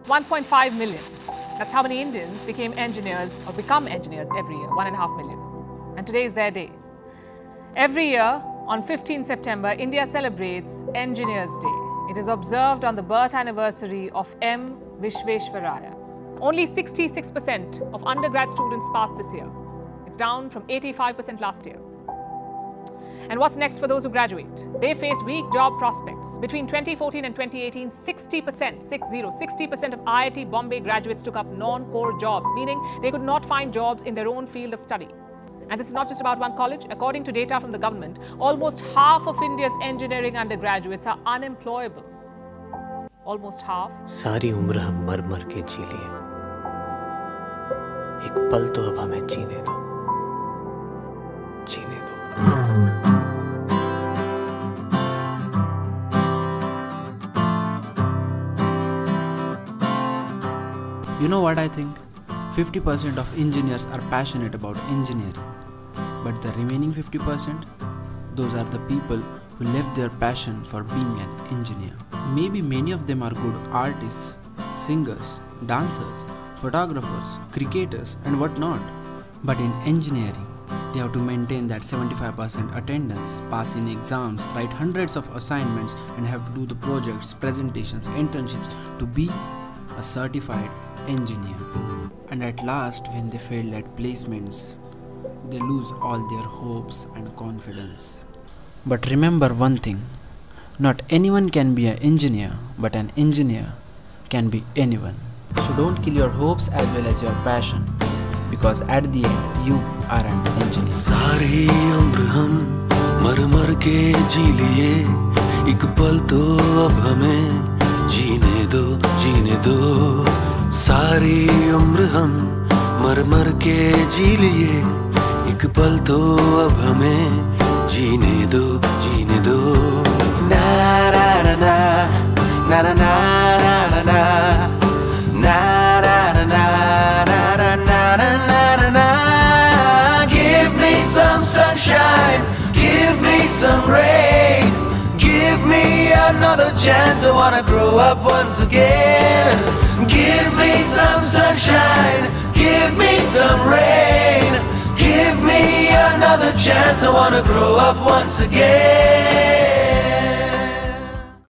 1.5 million. That's how many Indians became engineers or become engineers every year, 1.5 million. And today is their day. Every year, on 15 September, India celebrates Engineers Day. It is observed on the birth anniversary of M. Vishveshwaraya. Only 66% of undergrad students passed this year. It's down from 85% last year. And what's next for those who graduate? They face weak job prospects. Between 2014 and 2018, 60% of IIT Bombay graduates took up non-core jobs, meaning they could not find jobs in their own field of study. And this is not just about one college. According to data from the government, almost half of India's engineering undergraduates are unemployable. Almost half. सारी उम्र हम मर मर के जी लिए। एक पल तो अब हमें जीने दो। जीने दो। You know what I think? 50% of engineers are passionate about engineering. But the remaining 50%, those are the people who left their passion for being an engineer. Maybe many of them are good artists, singers, dancers, photographers, cricketers and whatnot. But in engineering, they have to maintain that 75% attendance, pass in exams, write hundreds of assignments and have to do the projects, presentations, internships to be a certified engineer. And at last, when they fail at placements, they lose all their hopes and confidence. But remember one thing, not anyone can be an engineer, but an engineer can be anyone. So don't kill your hopes as well as your passion, because at the end, you are an engineer. सारी उम्र हम मर मर के जी लिए, एक पल तो अब हमें जीने दो, जीने दो। सारी उम्र हम मर मर के जी लिए, एक पल तो अब हमें जीने दो, जीने दो। ना ना ना ना ना ना ना ना ना ना ना ना ना ना ना। Give me some sunshine, give me some rain, give me another chance. I wanna grow up once again. Give me some sunshine, give me some rain, give me another chance. I wanna grow up once again.